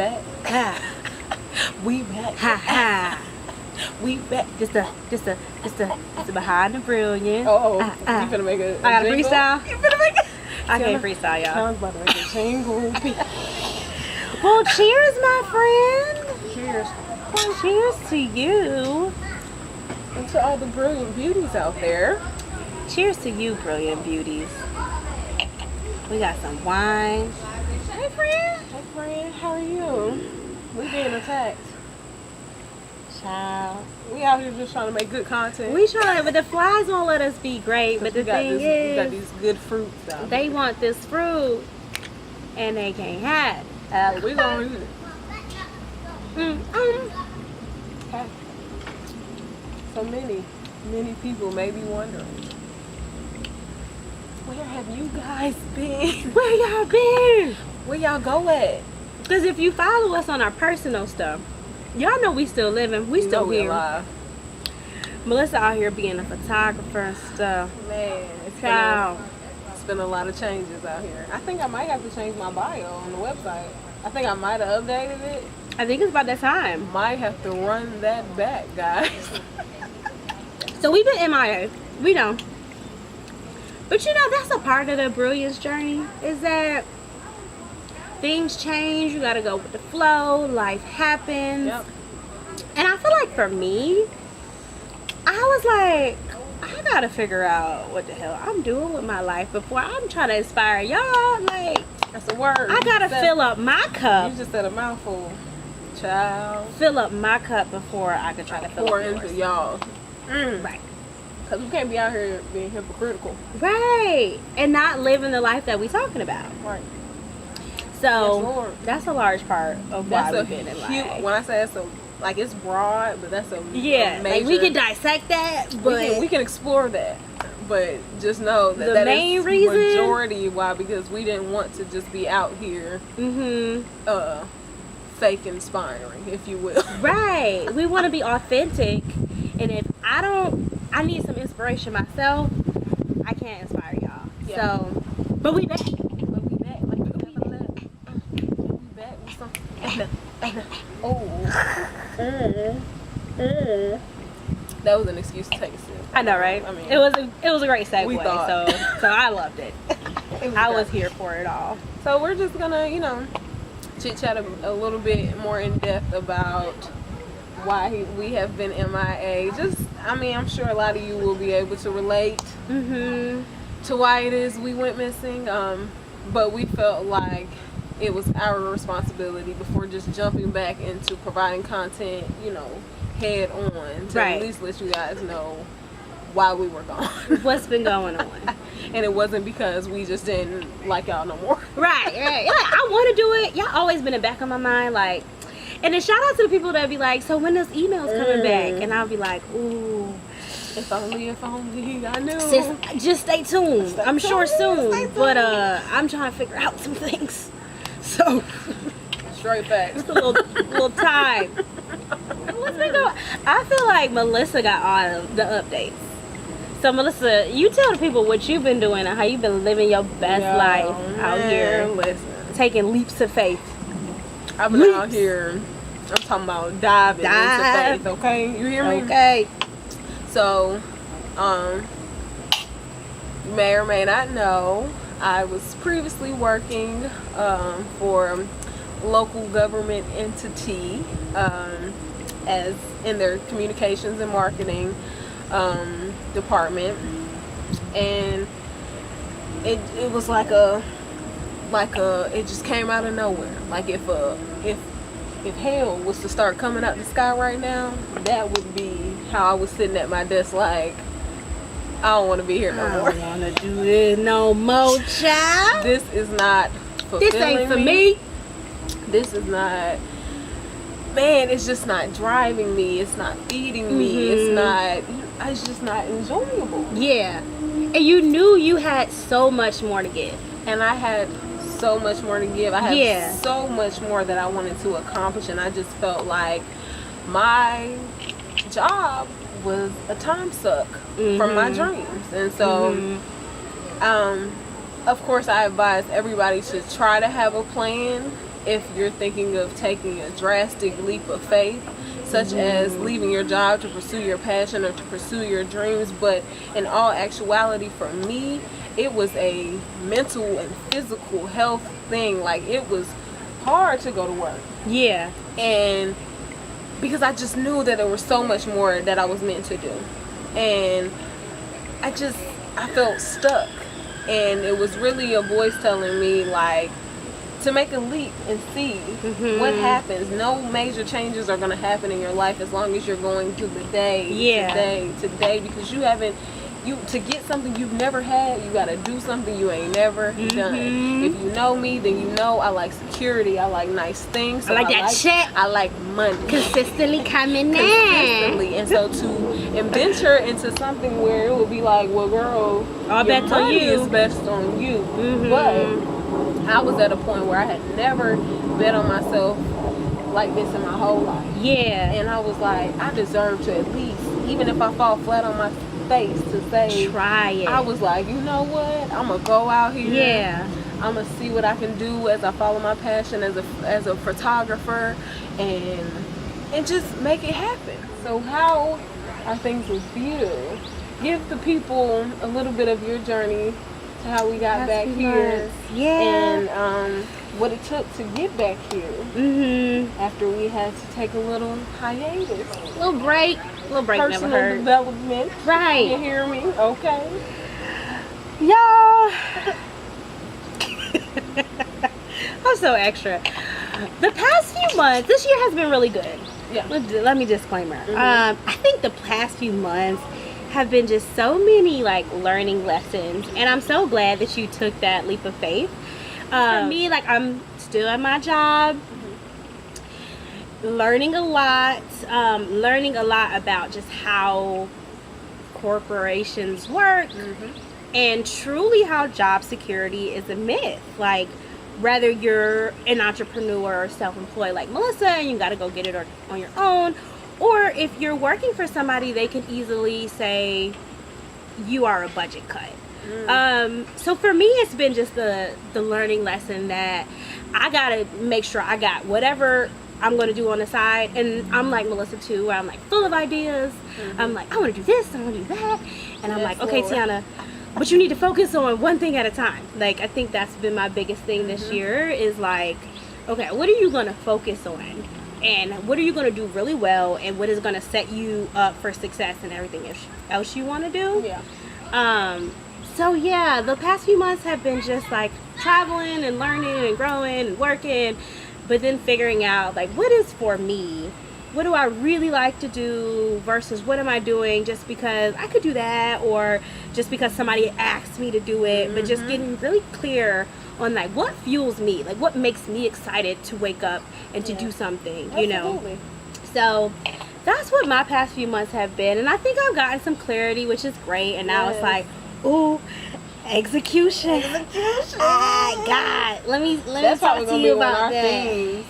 back. Ha. We back. Ha ha. We back. Just a behind the brilliant. Oh, you finna make a I got a jingle? freestyle. You finna make a... I can't freestyle, y'all. I was about to make a jingle. Well, cheers, my friend. Cheers. Cheers to you. And to all the brilliant beauties out there. Cheers to you, brilliant beauties. We got some wine. Hey, friend. Hey, friend. How are you? We being attacked. Child. We out here just trying to make good content. We trying, but the flies won't let us be great. But the thing we got is, these good fruits out they here. want this fruit, and they can't have it. We gonna eat it. Okay. So many people may be wondering, where have you guys been? Where y'all been? Where y'all go at? Because if you follow us on our personal stuff, y'all know we still living. We still here. Alive. Melissa out here being a photographer and stuff. Man, it's been a lot of changes out here. I think I might have to change my bio on the website. I think I might have updated it. I think it's about that time. Might have to run that back, guys. So we've been M.I.A. We know. But you know, that's a part of the Brilliance journey, is that things change, you gotta go with the flow, life happens. Yep. And I feel like for me, I was like, I gotta figure out what the hell I'm doing with my life before I'm trying to inspire y'all. Like, That's a word. I gotta fill up my cup. You just said a mouthful. Child. Fill up my cup before I could try to fill Pour up yours. into y'all. Right. Because we can't be out here being hypocritical. Right. And not living the life that we talking about. Right. So Yes, Lord. that's a large part of why That's we've been in huge, life. when I say it's like it's broad, but that's a Yeah, major, like we can dissect that, but we can explore that. But just know that The that main is reason- majority why, because we didn't want to just be out here fake inspiring, if you will. right. We want to be authentic, and if I need some inspiration myself. I can't inspire y'all. Yeah. So, but we back. But we back, like we back with something. That was an excuse to take a sip. I know, right? I mean, it was a great segue. we thought. So I loved it. I was here for it all. So we're just gonna, chit chat a little bit more in depth about why we have been MIA. I'm sure a lot of you will be able to relate to why it is we went missing. But we felt like it was our responsibility before just jumping back into providing content, head on to Right. at least let you guys know why we were gone. What's been going on? And it wasn't because we just didn't like y'all no more. Right. Yeah, I want to do it. Y'all always been in the back of my mind, like. And then shout out to the people that be like, so when those emails coming back? And I'll be like, ooh. If only I knew. Sis, just stay tuned. I'm sure soon. Stay tuned. But I'm trying to figure out some things. So Straight facts. just a little time. What's been going? I feel like Melissa got all of the updates. So Melissa, you tell the people what you've been doing and how you've been living your best life out here, Listen, taking leaps of faith. I've been out here. I'm talking about diving into faith. Okay, you hear me? Okay. So, you may or may not know, I was previously working for a local government entity as in their communications and marketing department, and it was like it just came out of nowhere. Like if hell was to start coming out the sky right now, that would be how I was sitting at my desk, like, I don't want to be here no more. I don't want to do this no more, child. This is not fulfilling. This ain't for me. This is not, man, it's just not driving me. It's not feeding me. It's just not enjoyable. Yeah. And you knew you had so much more to give. And I had so much more to give. I had so much more that I wanted to accomplish, and I just felt like my job was a time suck from my dreams. And so of course I advise everybody to try to have a plan if you're thinking of taking a drastic leap of faith, such as leaving your job to pursue your passion or to pursue your dreams. But in all actuality, for me, it was a mental and physical health thing. Like, it was hard to go to work. Yeah. And because I just knew that there was so much more that I was meant to do. And I felt stuck. And it was really a voice telling me, like, to make a leap and see what happens. No major changes are going to happen in your life as long as you're going through the day, today, because to get something you've never had, you got to do something you ain't never done. If you know me, then you know I like security. I like nice things. So I like that check. I like money. Consistently coming in. Consistently. And so to venture into something where it would be like, well, girl, all bets on you. is best on you. But I was at a point where I had never bet on myself like this in my whole life. Yeah. And I was like, I deserve to at least, even if I fall flat on my face, to say, try it. I was like, you know what? I'm going to go out here. Yeah. I'm going to see what I can do as I follow my passion as a photographer and just make it happen. So how are things with you? Give the people a little bit of your journey to how we got back here. Yeah. And what it took to get back here after we had to take a little hiatus. Little break Personal never hurt. development. Right. You hear me? Okay. Y'all. I'm so extra. The past few months, this year has been really good. Yeah. Let me disclaimer. I think the past few months have been just so many like learning lessons, and I'm so glad that you took that leap of faith. For me, like, I'm still at my job, learning a lot about just how corporations work, and truly how job security is a myth. Like, whether you're an entrepreneur or self-employed like Melissa and you got to go get it on your own, or if you're working for somebody, they can easily say you are a budget cut. So for me, it's been just the learning lesson that I gotta make sure I got whatever I'm gonna do on the side. And I'm like Melissa too, where I'm like full of ideas. I'm like, I want to do this, I want to do that, and I'm like, okay, Tiana, but you need to focus on one thing at a time. Like, I think that's been my biggest thing this year is like, okay, what are you gonna focus on? And what are you going to do really well, and what is going to set you up for success and everything else you want to do? Yeah. So yeah, the past few months have been just like traveling and learning and growing and working, but then figuring out like what is for me, what do I really like to do versus what am I doing just because I could do that or just because somebody asked me to do it, but just getting really clear on like what fuels me, like what makes me excited to wake up and to do something, you know. So that's what my past few months have been, and I think I've gotten some clarity, which is great. And now it's like, ooh, execution. God, let me talk to you about that.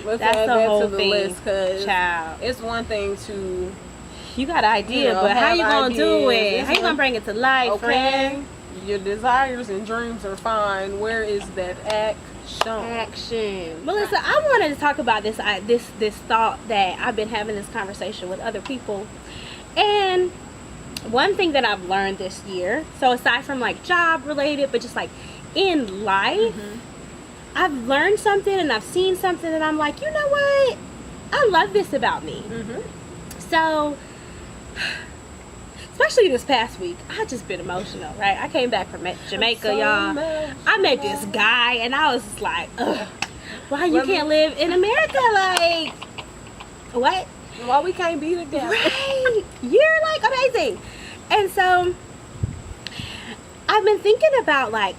Let's that's add the that whole to the thing, list, because child. It's one thing to you got an idea, but how you gonna do it? How you gonna bring it to life, friend? Your desires and dreams are fine. Where is that action? Melissa, I wanted to talk about this thought that I've been having this conversation with other people, and one thing that I've learned this year, so aside from like job related, but just like in life, I've learned something and I've seen something and I'm like, you know what? I love this about me. So especially this past week, I just been emotional, right? I came back from Jamaica, so y'all. I met this guy, and I was just like, ugh, why you can't live in America? Like, what? Why we can't be together? Right. You're like amazing. And so I've been thinking about like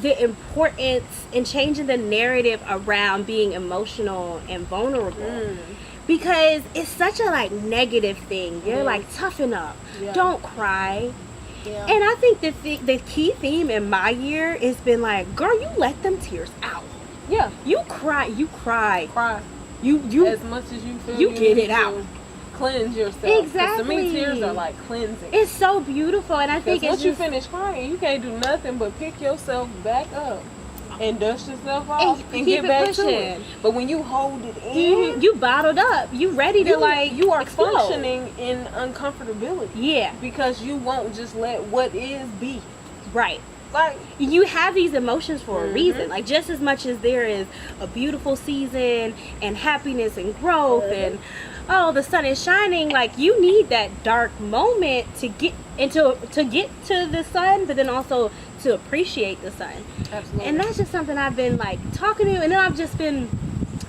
the importance in changing the narrative around being emotional and vulnerable. Because it's such a like negative thing. You're like, toughen up, don't cry. And I think the key theme in my year has been like, girl, you let them tears out. You cry. You as much as you feel, you get it out. Cleanse yourself. Exactly. To me, tears are like cleansing. It's so beautiful, and I think it's once you finish crying, you can't do nothing but pick yourself back up. and dust yourself off and keep get it back pushing. to it. But when you hold it in, You bottled up. You ready to like you are explode. functioning in uncomfortability. Yeah. Because you won't just let what is be. Right. Like, you have these emotions for a reason. Like, just as much as there is a beautiful season and happiness and growth and the sun is shining, like you need that dark moment to get to get to the sun, but then also to appreciate the sun. Absolutely. And that's just something I've been like talking to, and then I've just been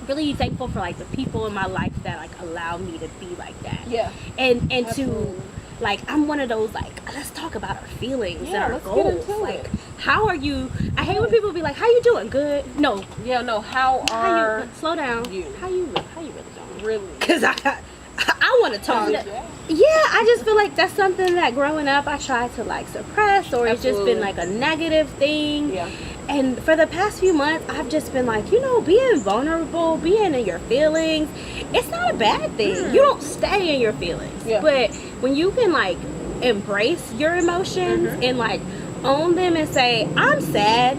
really thankful for like the people in my life that like allow me to be like that. Yeah. And Absolutely. to like, I'm one of those like, let's talk about our feelings and our let's goals. get into like, it. how are you? I hate when people be like, "How you doing? Good." No. Yeah. No. How are slow down. you? How you really doing? Really? Because I want to talk. Yeah. I just feel like that's something that growing up I tried to like suppress, or it's just been like a negative thing. Yeah. And for the past few months, I've just been like, being vulnerable, being in your feelings, it's not a bad thing. You don't stay in your feelings. Yeah. But when you can like embrace your emotions and like own them and say, I'm sad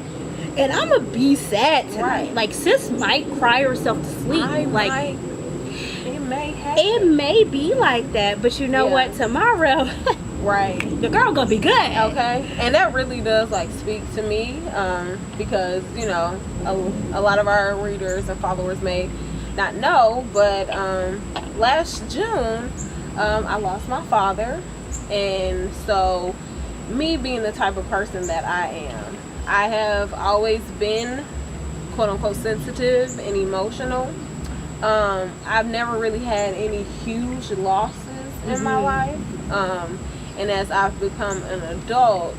and I'm gonna be sad tonight. Right. Like, sis might cry herself to sleep. It may happen. It may be like that, but you know what? Tomorrow, right, the girl gonna be good. Okay, and that really does like speak to me, because a lot of our readers and followers may not know, but last June, I lost my father, and so me being the type of person that I am, I have always been quote unquote sensitive and emotional. I've never really had any huge losses in my life. And as I've become an adult,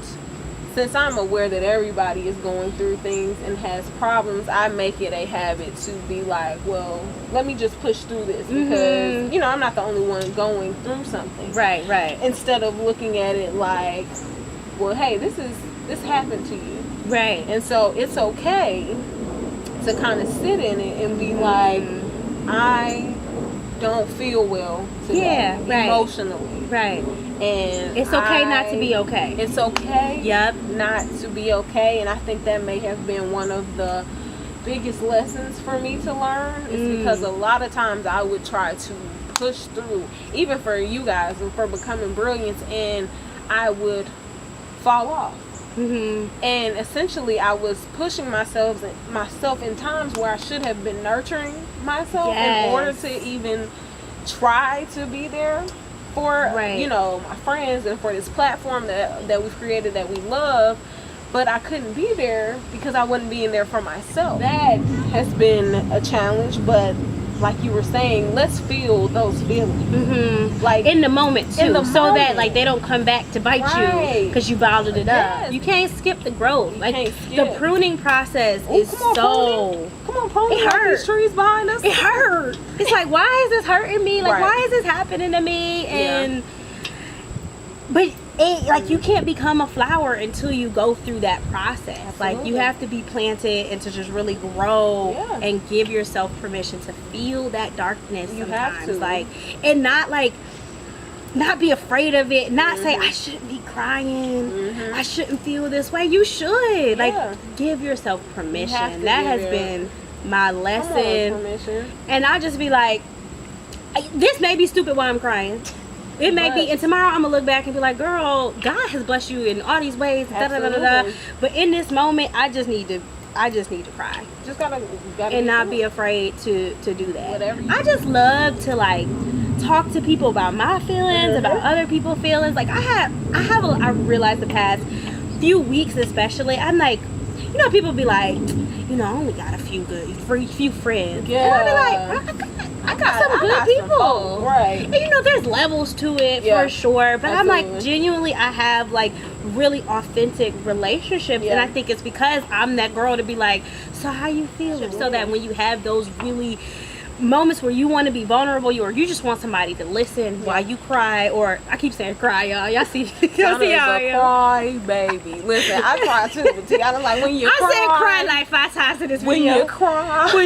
since I'm aware that everybody is going through things and has problems, I make it a habit to be like, well, let me just push through this because, I'm not the only one going through something. Right. Instead of looking at it like, well, hey, this happened to you. Right. And so it's okay to kind of sit in it and be like, I don't feel well today, emotionally. Right. And it's okay not to be okay. It's okay not to be okay. And I think that may have been one of the biggest lessons for me to learn, is because a lot of times I would try to push through, even for you guys and for becoming Brilliance, and I would fall off. And essentially I was pushing myself in times where I should have been nurturing myself in order to even try to be there for my friends and for this platform that we've created that we love. But I couldn't be there because I wasn't being there for myself. That has been a challenge, but like you were saying, let's feel those feelings. Like in the moment too, so that like they don't come back to bite you because you bottled it up. You can't skip the growth. Like the pruning process is so. Come on, pruning. It hurt. These trees behind us. It hurt. It's like, why is this hurting me? Like, why is this happening to me? And but like you can't become a flower until you go through that process. Absolutely. Like you have to be planted and to just really grow and give yourself permission to feel that darkness. You have to, like, and not be afraid of it. Not say I shouldn't be crying. I shouldn't feel this way. You should like give yourself permission. That has been my lesson. And I just be like, this may be stupid while I'm crying. It may be, and tomorrow I'm gonna look back and be like, girl, God has blessed you in all these ways, but in this moment I just need to cry. Just gotta and not be afraid to do that. I just love to like talk to people about my feelings, about other people's feelings. Like I realized the past few weeks especially, I'm like, people be like, I only got a few friends. And I be like, I got some good people. Right. And there's levels to it for sure. But I'm like, genuinely, I have like really authentic relationships. And I think it's because I'm that girl to be like, so how you feeling? So that when you have those really moments where you want to be vulnerable, or you just want somebody to listen while you cry, or I keep saying cry, y'all see y'all see how I am. Cry baby. Listen, I cry too, but Tiana, like when you cry, I said cry like 5 times in this video. When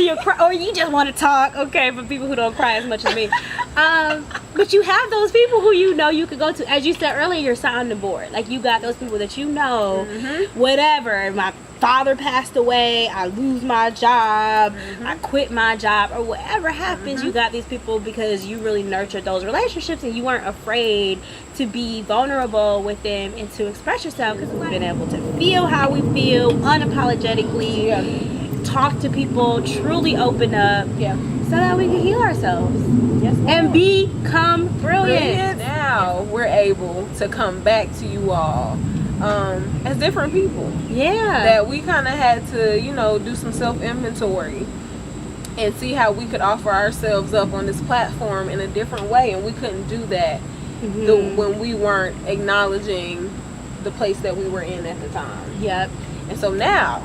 you cry, or you just want to talk, okay, for people who don't cry as much as me. But But you have those people who you know you could go to. As you said earlier, your sounding board. Like, you got those people that you know, whatever. My father passed away, I lose my job, I quit my job, or whatever happens, you got these people because you really nurtured those relationships and you weren't afraid to be vulnerable with them and to express yourself, because we've been able to feel how we feel unapologetically, talk to people, truly open up, so that we can heal ourselves and become brilliant. Now we're able to come back to you all as different people. That we kind of had to, you know, do some self-inventory and see how we could offer ourselves up on this platform in a different way, and we couldn't do that when we weren't acknowledging the place that we were in at the time. And so now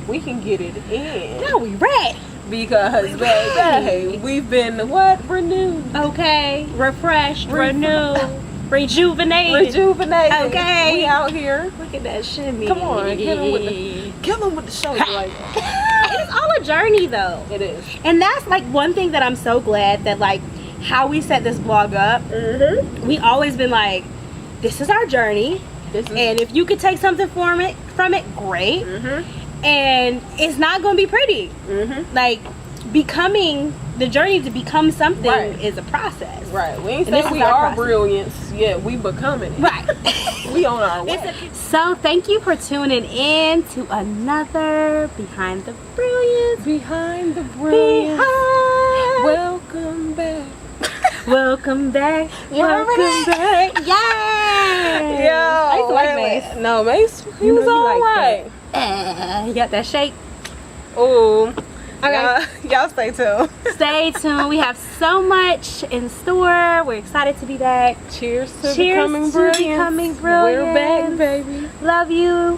we can get it in. Now we ready. Because, baby, we've been, renewed. Okay. Refreshed, renewed, rejuvenated. Okay. We out here. Look at that shimmy. Come on, kill him with the shoulder like It's all a journey, though. It is. And that's, like, one thing that I'm so glad that, like, how we set this blog up, we always been like, this is our journey. And if you could take something from it, great. And it's not going to be pretty. Like, becoming, the journey to become something is a process. We ain't saying we are brilliance yet. We becoming it. We on our way. So thank you for tuning in to another Behind the Brilliance. Behind the Brilliance. Welcome back. Welcome back. Welcome back. Yay! Yo, I used to like Mace. No, Mace, he was all right. You got that shake? Oh, okay. Y'all stay tuned. Stay tuned. We have so much in store. We're excited to be back. Cheers to becoming brilliant. We're back, baby. Love you.